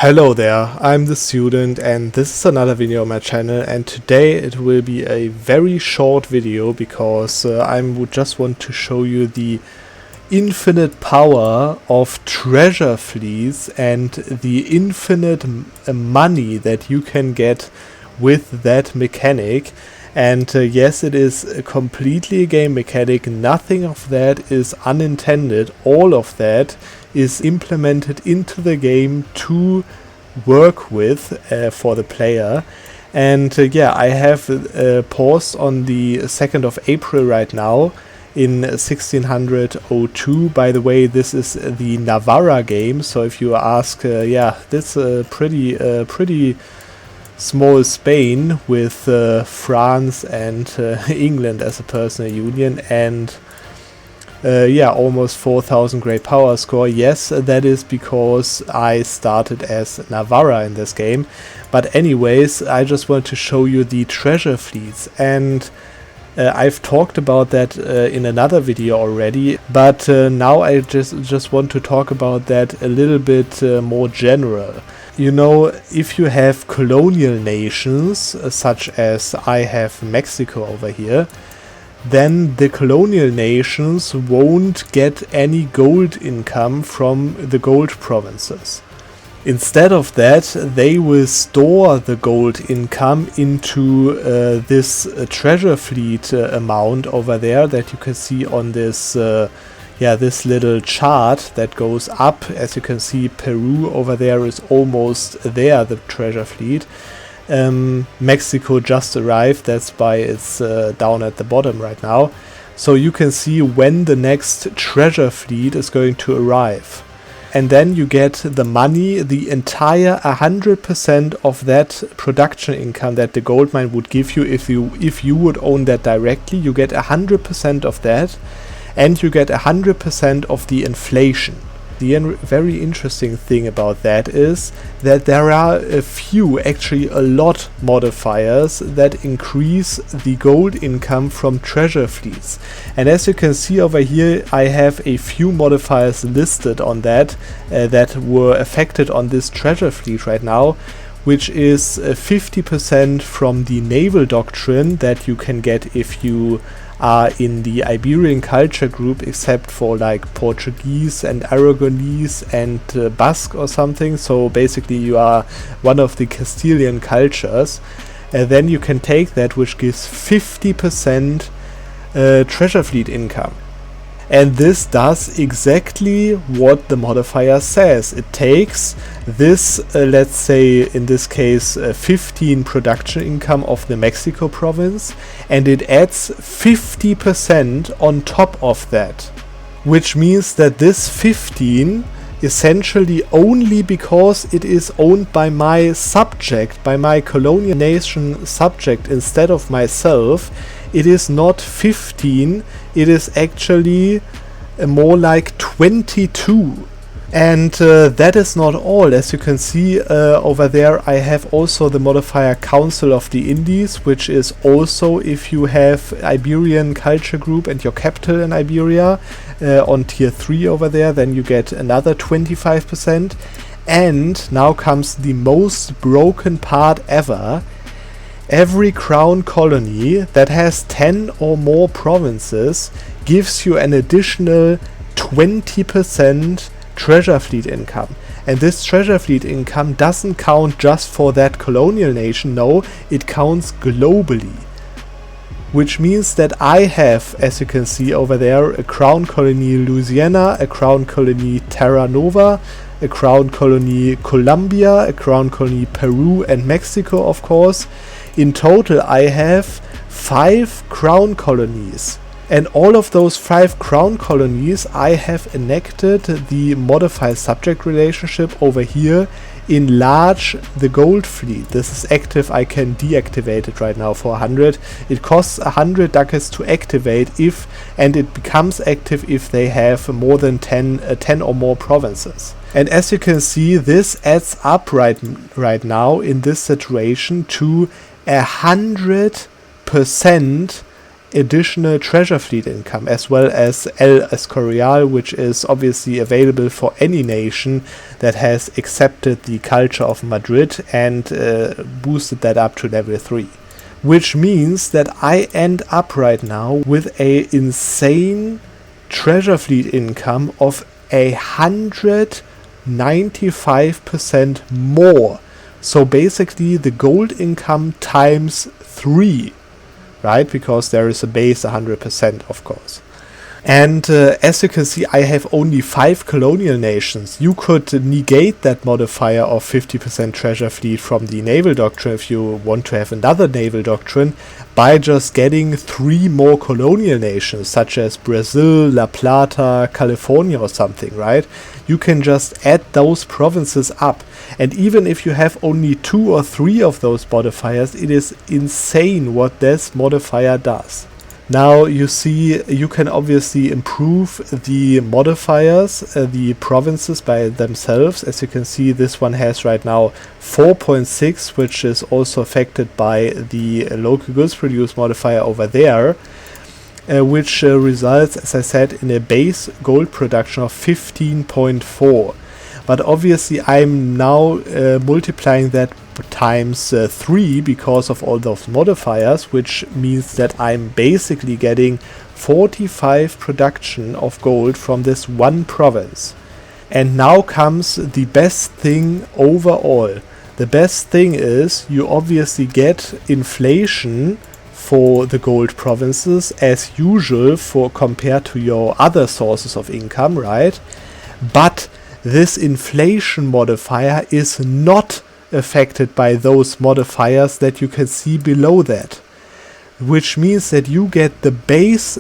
Hello there, I'm the student and this is another video on my channel, and today it will be a very short video because I would just want to show you the infinite power of treasure fleets and the infinite money that you can get with that mechanic. And yes, it is completely a game mechanic. Nothing of that is unintended. All of that is implemented into the game to work with for the player. And yeah, I have paused on the 2nd of April right now in 1602. By the way, this is the Navarra game. So if you ask, yeah, this is pretty small Spain with France and England as a personal union, and yeah, almost 4,000 great power score. Yes, that is because I started as Navarra in this game. But anyways, I just want to show you the treasure fleets, and I've talked about that in another video already, but now I just want to talk about that a little bit more general. You know, if you have colonial nations, such as I have Mexico over here, then the colonial nations won't get any gold income from the gold provinces. Instead of that, they will store the gold income into this treasure fleet amount over there that you can see on this this little chart that goes up. As you can see, Peru over there is almost there, the treasure fleet. Mexico just arrived, that's why it's down at the bottom right now. So you can see when the next treasure fleet is going to arrive. And then you get the money, the entire 100% of that production income that the gold mine would give you if you would own that directly. You get 100% of that, and you get 100% of the inflation. The very interesting thing about that is that there are a few, actually a lot, modifiers that increase the gold income from treasure fleets. And as you can see over here, I have a few modifiers listed on that that were affected on this treasure fleet right now, which is 50% from the naval doctrine that you can get if you are in the Iberian culture group, except for like Portuguese and Aragonese and Basque or something. So basically you are one of the Castilian cultures. Then you can take that, which gives 50% treasure fleet income. And this does exactly what the modifier says. It takes this, let's say in this case 15 production income of the Mexico province, and it adds 50% on top of that. Which means that this 15 essentially, only because it is owned by my subject, by my colonial nation subject instead of myself, it is not 15, it is actually more like 22. And that is not all. As you can see over there, I have also the modifier Council of the Indies, which is also if you have Iberian culture group and your capital in Iberia on tier 3 over there, then you get another 25%. And now comes the most broken part ever. Every crown colony that has 10 or more provinces gives you an additional 20% treasure fleet income. And this treasure fleet income doesn't count just for that colonial nation, no, it counts globally. Which means that I have, as you can see over there, a crown colony Louisiana, a crown colony Terra Nova, a crown colony Colombia, a crown colony Peru and Mexico, of course. In total I have 5 crown colonies. And all of those 5 crown colonies I have enacted the modified subject relationship over here. Enlarge the gold fleet. This is active. I can deactivate it right now for 100. It costs 100 ducats to activate and it becomes active if they have more than 10 or more provinces. And as you can see, this adds up right now in this situation to 100% additional treasure fleet income, as well as El Escorial, which is obviously available for any nation that has accepted the culture of Madrid and boosted that up to level 3. Which means that I end up right now with a insane treasure fleet income of 195% more. So basically the gold income times 3, right? Because there is a base 100%, of course. And as you can see, I have only 5 colonial nations. You could negate that modifier of 50% treasure fleet from the naval doctrine if you want to have another naval doctrine by just getting 3 more colonial nations, such as Brazil, La Plata, California or something, right? You can just add those provinces up. And even if you have only 2 or 3 of those modifiers, it is insane what this modifier does. Now you see, you can obviously improve the modifiers, the provinces by themselves. As you can see, this one has right now 4.6, which is also affected by the local goods produced modifier over there, which results, as I said, in a base gold production of 15.4. But obviously I'm now multiplying that times 3 because of all those modifiers, which means that I'm basically getting 45 production of gold from this one province. And now comes the best thing overall. The best thing is you obviously get inflation for the gold provinces as usual for compared to your other sources of income, right? But this inflation modifier is not affected by those modifiers that you can see below that, which means that you get the base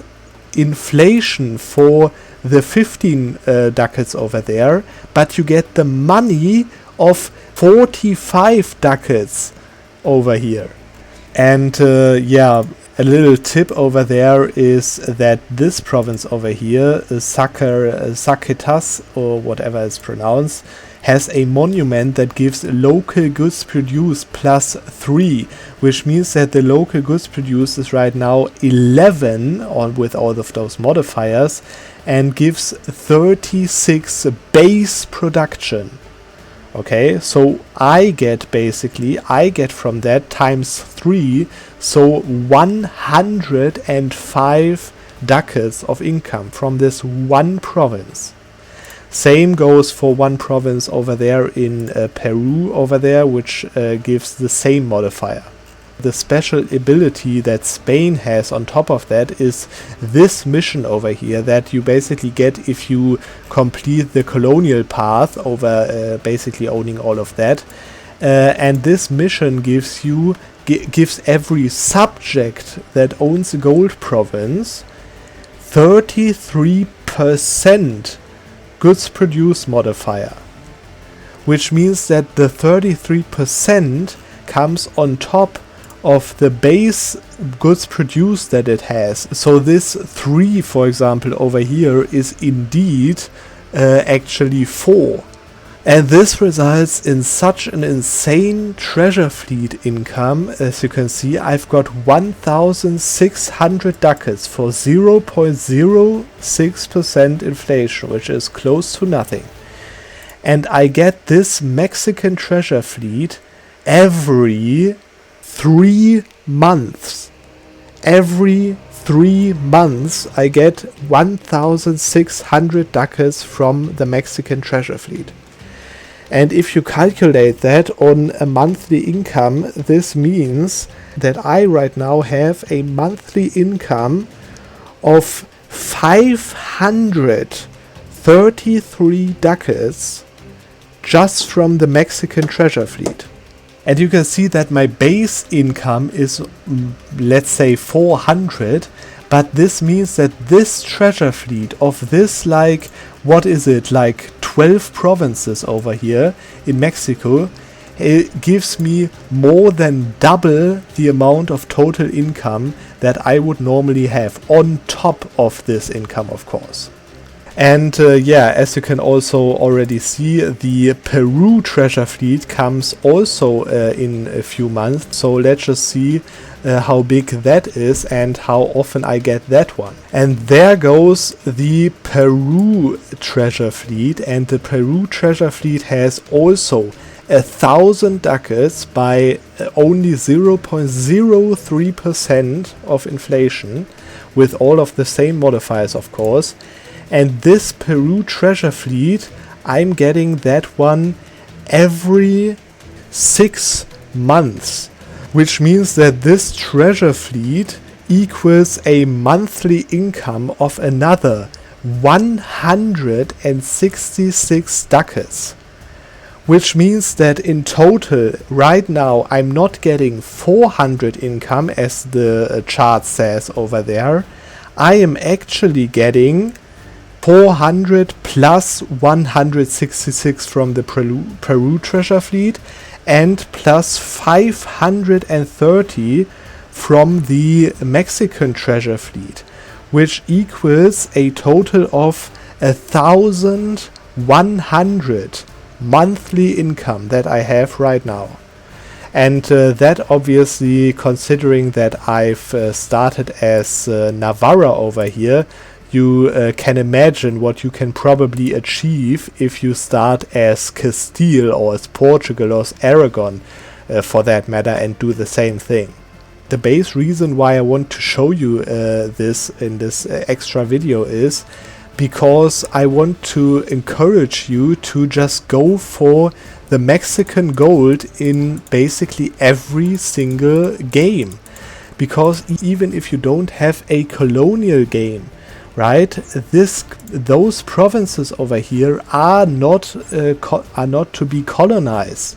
inflation for the 15 ducats over there, but you get the money of 45 ducats over here. And yeah, a little tip over there is that this province over here, Zacatecas, or whatever it's pronounced, has a monument that gives local goods produced plus 3, which means that the local goods produced is right now 11 with all of those modifiers and gives 36 base production. Okay, so I get from that times 3, so 105 ducats of income from this one province. Same goes for one province over there in Peru over there, which gives the same modifier. The special ability that Spain has on top of that is this mission over here that you basically get if you complete the colonial path over basically owning all of that. And this mission gives you gives every subject that owns a gold province 33% goods produced modifier, which means that the 33% comes on top of the base goods produced that it has. So this 3, for example, over here is indeed actually 4. And this results in such an insane treasure fleet income. As you can see, I've got 1,600 ducats for 0.06% inflation, which is close to nothing. And I get this Mexican treasure fleet every 3 months. Every 3 months I get 1,600 ducats from the Mexican treasure fleet. And if you calculate that on a monthly income, this means that I right now have a monthly income of 533 ducats just from the Mexican treasure fleet. And you can see that my base income is, let's say, 400, but this means that this treasure fleet of this, like, what is it, like 12 provinces over here in Mexico, it gives me more than double the amount of total income that I would normally have on top of this income, of course. And yeah, as you can also already see, the Peru treasure fleet comes also in a few months. So let's just see how big that is and how often I get that one. And there goes the Peru treasure fleet, and the Peru treasure fleet has also 1,000 ducats by only 0.03% of inflation, with all of the same modifiers, of course. And this Peru treasure fleet, I'm getting that one every 6 months, which means that this treasure fleet equals a monthly income of another 166 ducats. Which means that in total, right now, I'm not getting 400 income, as the chart says over there. I am actually getting 400 plus 166 from the Peru treasure fleet, and plus 530 from the Mexican treasure fleet, which equals a total of 1,100 monthly income that I have right now. And that obviously, considering that I've started as Navarra over here, you can imagine what you can probably achieve if you start as Castile or as Portugal or as Aragon, for that matter, and do the same thing. The base reason why I want to show you this in this extra video is because I want to encourage you to just go for the Mexican gold in basically every single game. Because even if you don't have a colonial game, right, those provinces over here are not to be colonized.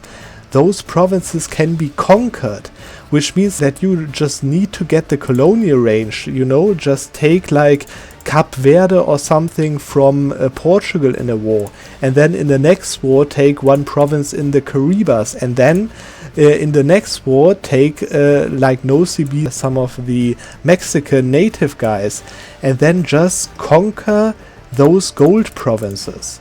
Those provinces can be conquered, which means that you just need to get the colonial range, you know, just take like Cap Verde or something from Portugal in a war, and then in the next war take one province in the Caribas, and then in the next war take like Nosibí, some of the Mexican native guys, and then just conquer those gold provinces.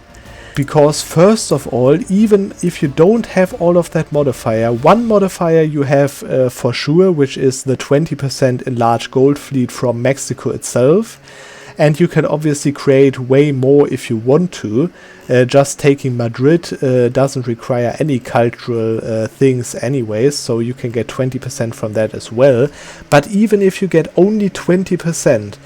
Because first of all, even if you don't have all of that modifier, one modifier you have for sure, which is the 20% enlarged gold fleet from Mexico itself. And you can obviously create way more if you want to. Just taking Madrid doesn't require any cultural things anyways, so you can get 20% from that as well. But even if you get only 20%,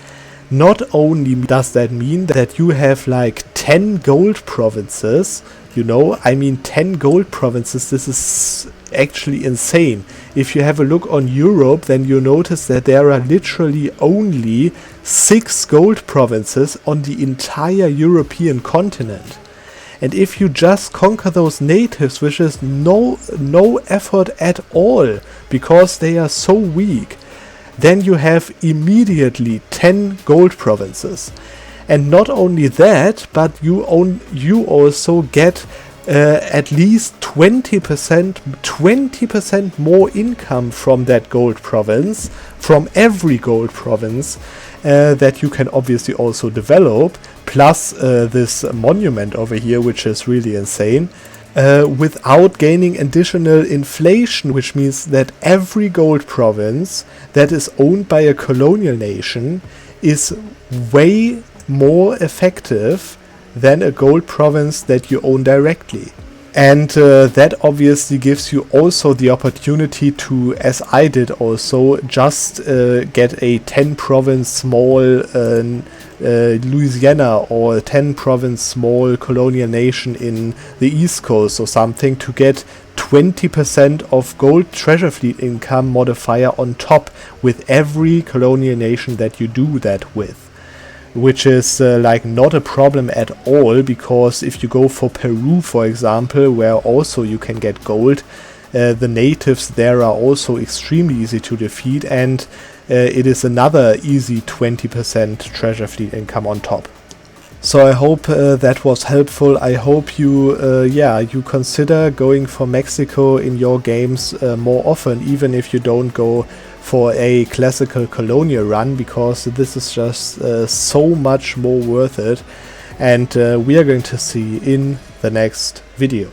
not only does that mean that you have like 10 gold provinces, you know, I mean 10 gold provinces, this is actually insane. If you have a look on Europe, then you notice that there are literally only 6 gold provinces on the entire European continent. And if you just conquer those natives, which is no effort at all, because they are so weak, then you have immediately 10 gold provinces. And not only that, but you also get at least 20% more income from that gold province, from every gold province, that you can obviously also develop, plus this monument over here, which is really insane. Without gaining additional inflation, which means that every gold province that is owned by a colonial nation is way more effective than a gold province that you own directly. And that obviously gives you also the opportunity to, as I did also, just get a 10 province small Louisiana or a 10 province small colonial nation in the East Coast or something, to get 20% of gold treasure fleet income modifier on top with every colonial nation that you do that with. Which is like not a problem at all, because if you go for Peru, for example, where also you can get gold, the natives there are also extremely easy to defeat, and it is another easy 20% treasure fleet income on top. So I hope that was helpful. I hope you consider going for Mexico in your games more often, even if you don't go for a classical colonial run, because this is just so much more worth it. and we are going to see in the next video.